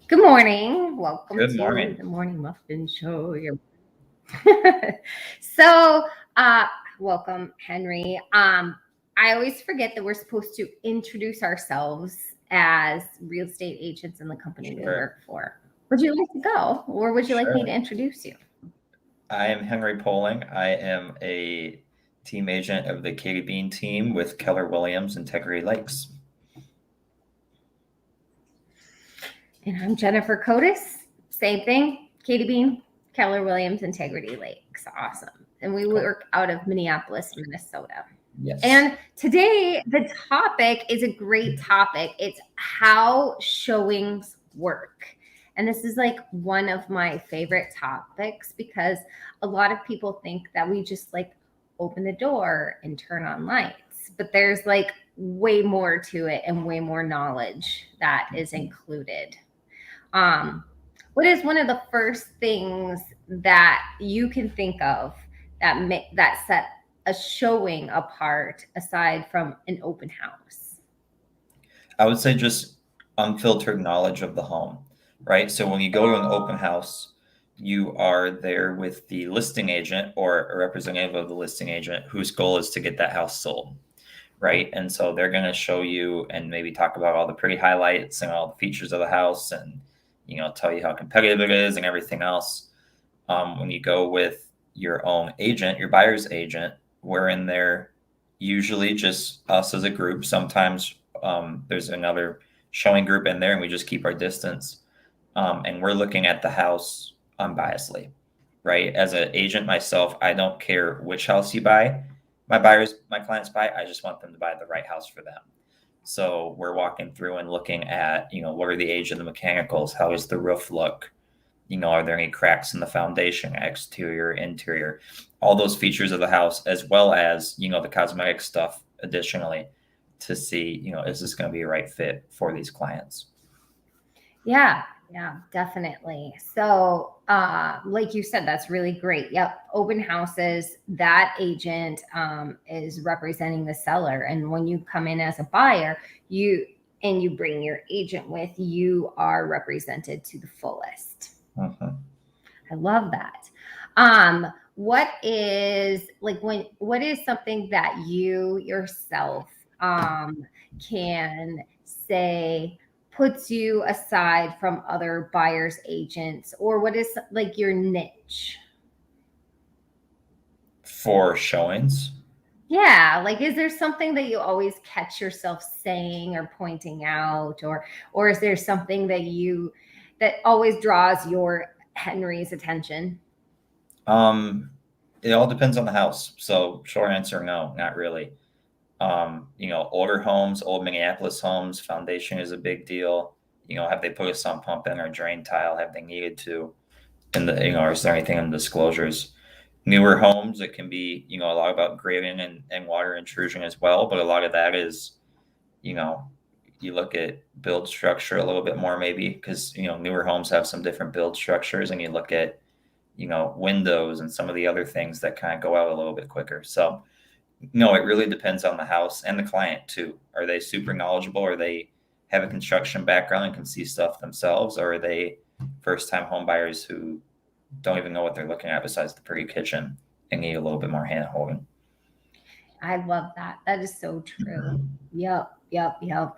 Good morning. Welcome Good to morning. the Morning Muffin Show. so, uh, welcome, Henry. I always forget that we're supposed to introduce ourselves as real estate agents in the company we Sure, work for. Would you like to go, or would you like me to sure. introduce you? I am Henry Poling. I am a team agent of the Katie Bean team with Keller Williams Integrity Lakes. And I'm Jennifer Cotis. Same thing. Katie Bean, Keller Williams, Integrity Lakes. Awesome. And we Cool. work out of Minneapolis, Minnesota. Yes. And today, the topic is a great topic. It's how showings work. And this is like one of my favorite topics because a lot of people think that we just like open the door and turn on lights, but there's like way more to it and way more knowledge that is included. Um, what is one of the first things that you can think of that set a showing apart aside from an open house? I would say just unfiltered knowledge of the home, right? So when you go to an open house, you are there with the listing agent or a representative of the listing agent whose goal is to get that house sold, right? And so they're going to show you and maybe talk about all the pretty highlights and all the features of the house and, tell you how competitive it is and everything else. When you go with your own agent, your buyer's agent, we're in there usually just us as a group. Sometimes there's another showing group in there and we just keep our distance. And we're looking at the house unbiasedly, right? As an agent myself, I don't care which house you buy. My clients buy, I just want them to buy the right house for them. So we're walking through and looking at, what are the age of the mechanicals? How does the roof look? Are there any cracks in the foundation, exterior, interior, all those features of the house, as well as, the cosmetic stuff additionally to see, is this going to be a right fit for these clients? Yeah, yeah, definitely. So, like you said, that's really great. Yep, open houses, that agent is representing the seller. And when you come in as a buyer, you bring your agent with, you are represented to the fullest. Mm-hmm. I love that. What is what is something that you yourself can say puts you aside from other buyers agents, or what is like your niche? For showings, Yeah, like is there something that you always catch yourself saying or pointing out, or is there something that always draws your Henry's attention? it all depends on the house. So short answer, no, not really. Older homes, old Minneapolis homes, foundation is a big deal. Have they put a sump pump in or drain tile? Have they needed to? And is there anything in the disclosures? Newer homes, it can be, a lot about grading and water intrusion as well. But a lot of that is, you know, you look at build structure a little bit more maybe because, newer homes have some different build structures and you look at, windows and some of the other things that kind of go out a little bit quicker. So, no, it really depends on the house and the client too. Are they super knowledgeable? Or they have a construction background and can see stuff themselves? Or are they first time home buyers who don't even know what they're looking at besides the pretty kitchen and need a little bit more hand holding? I love that. That is so true. Yep, yep, yep.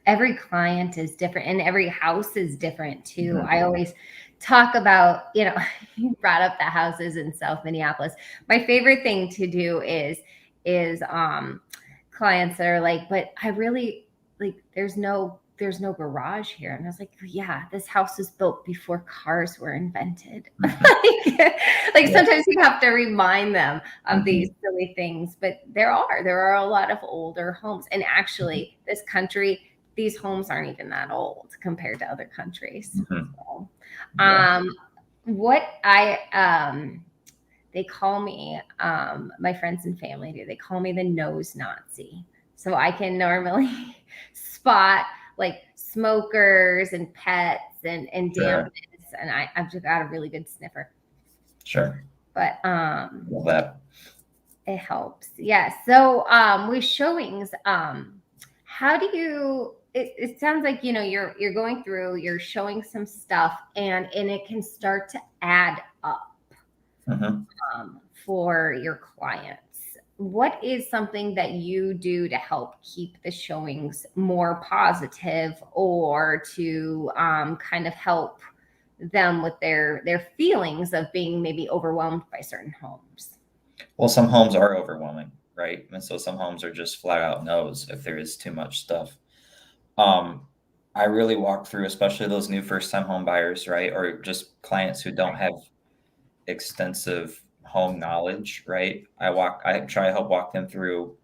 Every client is different and every house is different too. Mhm. I always talk about, you brought up the houses in South Minneapolis. My favorite thing to do is clients that are like, but I really like there's no garage here. And I was like, yeah, this house was built before cars were invented. like Yeah. sometimes you have to remind them of these Mhm. silly things, but there are a lot of older homes. And actually this country, these homes aren't even that old compared to other countries. Mhm. So, Yeah. um, what I they call me, my friends and family do. They call me the nose Nazi. So I can normally spot like smokers and pets and Sure. dampness, and I've just got a really good sniffer. Sure. But Love that. it helps. Yeah. So with showings, how do you it sounds like, you're going through, you're showing some stuff, and it can start to add up Mhm. for your clients. What is something that you do to help keep the showings more positive, or to kind of help them with their feelings of being maybe overwhelmed by certain homes? Well, some homes are overwhelming, right? And so some homes are just flat out no's if there is too much stuff. Um, I really walk through, especially those new first time home buyers, right? Or just clients who don't have extensive home knowledge, right? I try to help walk them through,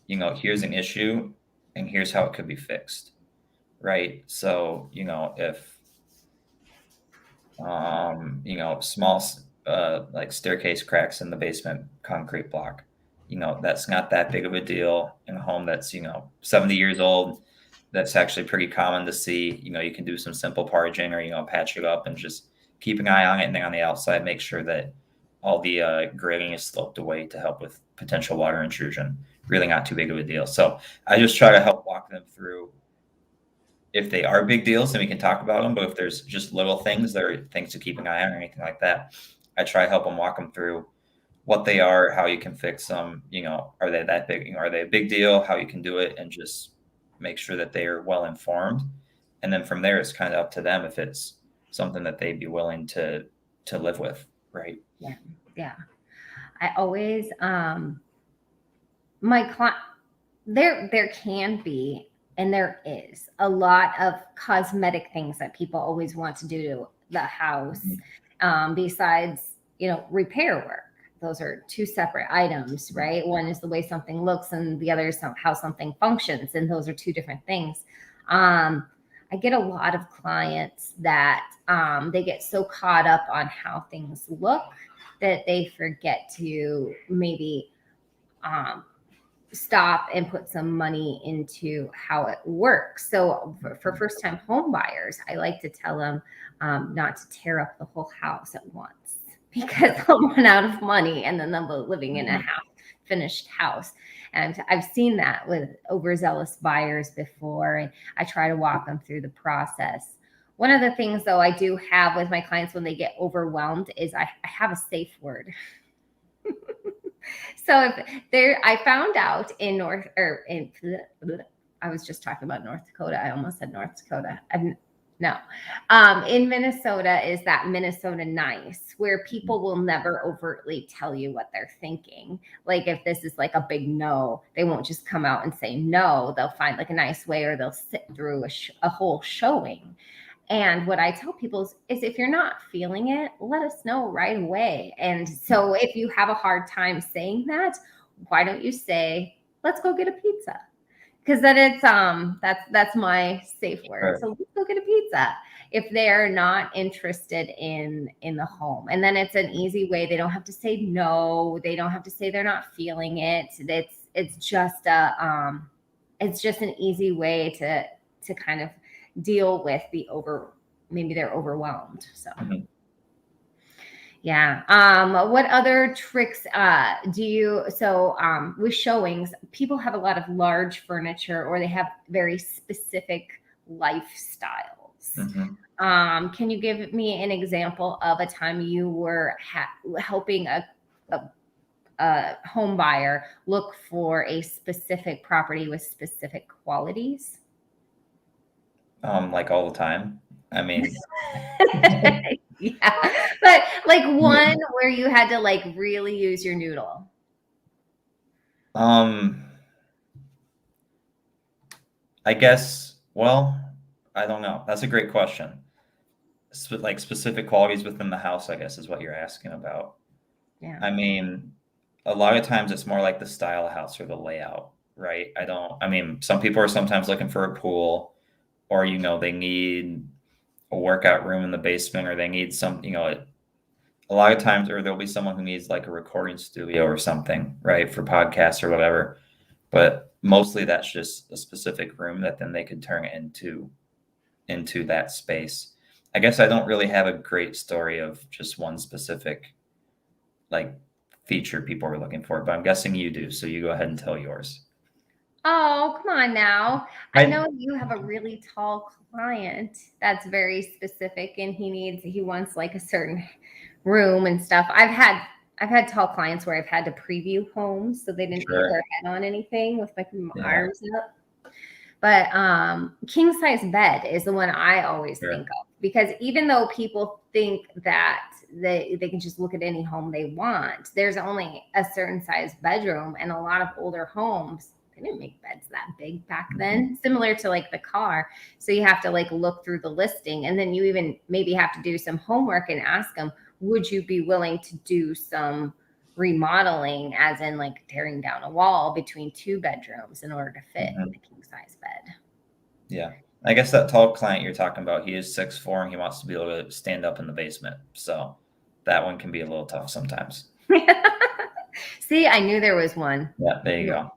here's an issue and here's how it could be fixed, right? So, if small like staircase cracks in the basement concrete block, that's not that big of a deal in a home that's 70 years old. That's actually pretty common to see. You can do some simple parging, or patch it up and just keep an eye on it, and then on the outside make sure that all the grading is sloped away to help with potential water intrusion. Really not too big of a deal. So I just try to help walk them through. If they are big deals, then we can talk about them. But if there's just little things that are things to keep an eye on or anything like that, I try to help them, walk them through what they are, how you can fix them. Are they that big? Are they a big deal? How you can do it, and just make sure that they are well informed. And then from there, it's kind of up to them if it's something that they'd be willing to live with, right? Yeah. Yeah. I always my client, there can be, and there is a lot of cosmetic things that people always want to do to the house, Mhm. besides repair work. Those are two separate items, right? One is the way something looks, and the other is how something functions, and those are two different things. I get a lot of clients that they get so caught up on how things look that they forget to maybe um, stop and put some money into how it works. So for first time home buyers, I like to tell them not to tear up the whole house at once, because they'll run out of money and then they'll be living in a Mhm. half finished house. And I've seen that with overzealous buyers before, and I try to walk them through the process. One of the things, though, I do have with my clients when they get overwhelmed is I have a safe word. So if there, I found out in North or in, I was just talking about North Dakota. I almost said North Dakota. No, in Minnesota is that Minnesota nice, where people will never overtly tell you what they're thinking. Like if this is like a big no, they won't just come out and say no. They'll find like a nice way, or they'll sit through a whole showing. And what I tell people is if you're not feeling it, let us know right away. And so if you have a hard time saying that, why don't you say, let's go get a pizza? Because then it's that's my safe word. Right. So let's go get a pizza if they're not interested in the home. And then it's an easy way. They don't have to say no. They don't have to say they're not feeling it. It's just an easy way to kind of deal with maybe they're overwhelmed. So Mhm. yeah. What other tricks do you with showings, people have a lot of large furniture, or they have very specific lifestyles. Mhm. Can you give me an example of a time you were helping a home buyer look for a specific property with specific qualities? Like all the time. I mean, Yeah. But like yeah. one where you had to like really use your noodle. Um, I guess, well, I don't know. That's a great question. Like specific qualities within the house, I guess, is what you're asking about. Yeah. I mean, a lot of times it's more like the style of house or the layout, right? I mean, some people are sometimes looking for a pool, or, they need a workout room in the basement, or they need a lot of times, or there'll be someone who needs like a recording studio or something, right? For podcasts or whatever. But mostly that's just a specific room that then they could turn it into that space. I guess I don't really have a great story of just one specific like feature people are looking for, but I'm guessing you do. So you go ahead and tell yours. Oh, come on now. I I know you have a really tall client that's very specific and he wants like a certain room and stuff. I've had tall clients where I've had to preview homes so they didn't hit sure. their head on anything with like my Yeah, arms up. But king size bed is the one I always think sure. of because even though people think that they can just look at any home they want, there's only a certain size bedroom, and a lot of older homes they didn't make beds that big back Mhm. then, similar to like the car. So you have to like look through the listing, and then you even maybe have to do some homework and ask them, would you be willing to do some remodeling, as in like tearing down a wall between two bedrooms in order to fit Mhm. a king size bed. Yeah. I guess that tall client you're talking about, he is 6'4" and he wants to be able to stand up in the basement. So that one can be a little tough sometimes. See, I knew there was one. Yeah, there you go.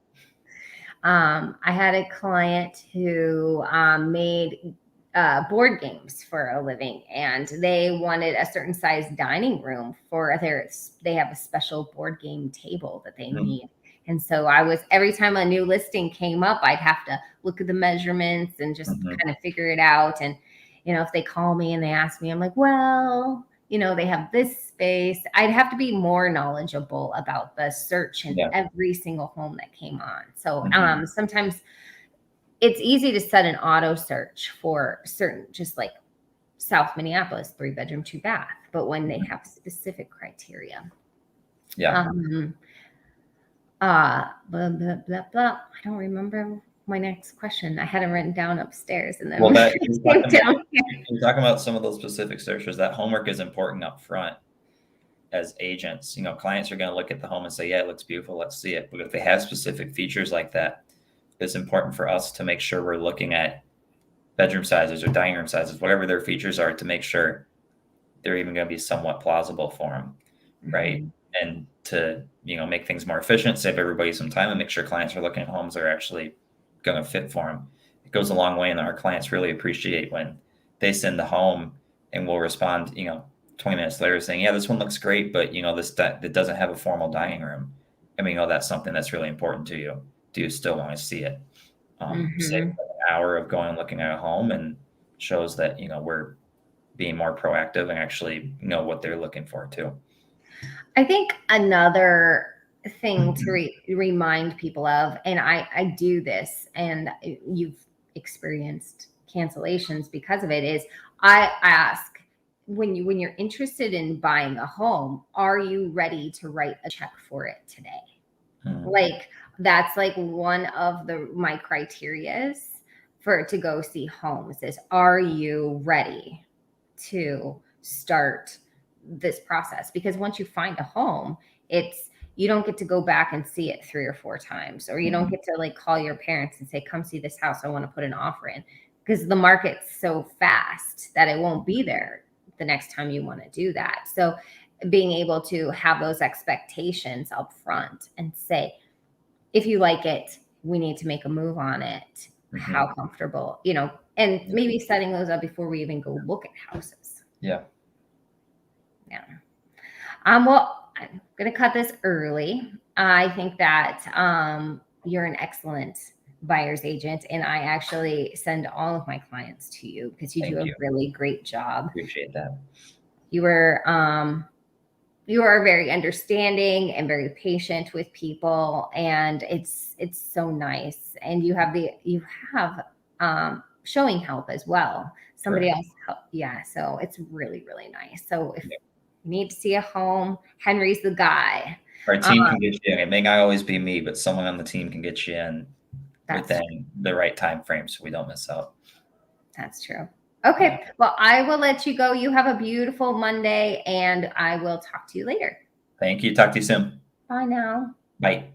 I had a client who made board games for a living, and they wanted a certain size dining room for their. They have a special board game table that they Mhm. need, and so I was every time a new listing came up, I'd have to look at the measurements and just Mhm. kind of figure it out. And if they call me and they ask me, I'm like, well, they have this space. I'd have to be more knowledgeable about the search in Yeah. every single home that came on. So Mhm. sometimes it's easy to set an auto search for certain, just like South Minneapolis, 3 bedroom, 2 bath. But when they Mhm. have specific criteria, Yeah. um, blah, blah, blah, blah. I don't remember my next question. I had it written down upstairs and then Well, that it came down here. you're talking about some of those specific searches. That homework is important up front as agents. Clients are going to look at the home and say, "Yeah, it looks beautiful. Let's see it." But if they have specific features like that, it's important for us to make sure we're looking at bedroom sizes or dining room sizes, whatever their features are, to make sure they're even going to be somewhat plausible for them, right? Mhm. And to make things more efficient, save everybody some time, and make sure clients are looking at homes that are actually going to fit for them. It goes a long way, and our clients really appreciate when they send the home and we'll respond, 20 minutes later saying, "Yeah, this one looks great, but that doesn't have a formal dining room." And we know that's something that's really important to you. Do you still want to see it? Save Mhm. an hour of going and looking at a home, and shows that we're being more proactive and actually know what they're looking for too. I think another thing to Mhm. remind people of, and I do this, and you've experienced cancellations because of it, is I ask when you're interested in buying a home, are you ready to write a check for it today? Mhm. Like that's like one of my criterias for to go see homes is, are you ready to start this process? Because once you find a home, it's you don't get to go back and see it 3 or 4 times, or you don't Mhm. get to like call your parents and say, come see this house, I want to put an offer in, because the market's so fast that it won't be there the next time you want to do that. So being able to have those expectations up front and say, if you like it, we need to make a move on it. How Mhm. comfortable, and Yeah. maybe setting those up before we even go look at houses. Yeah. Yeah. Well, I'm gonna cut this early. I think that you're an excellent buyer's agent, and I actually send all of my clients to you because you do Thank a you. really great job. Appreciate that. You were you are very understanding and very patient with people, and it's so nice. And you have showing help as well. Somebody Correct. else help, yeah, so it's really really nice. So if Yeah. you need to see a home, Henry's the guy. Our um, team can get you in. It may not always be me, but someone on the team can get you in that's within the right time frame so we don't miss out. that's true. Yeah. Okay, well, I will let you go. You have a beautiful Monday, and I will talk to you later. Thank you. Talk to you soon. Bye now. Bye.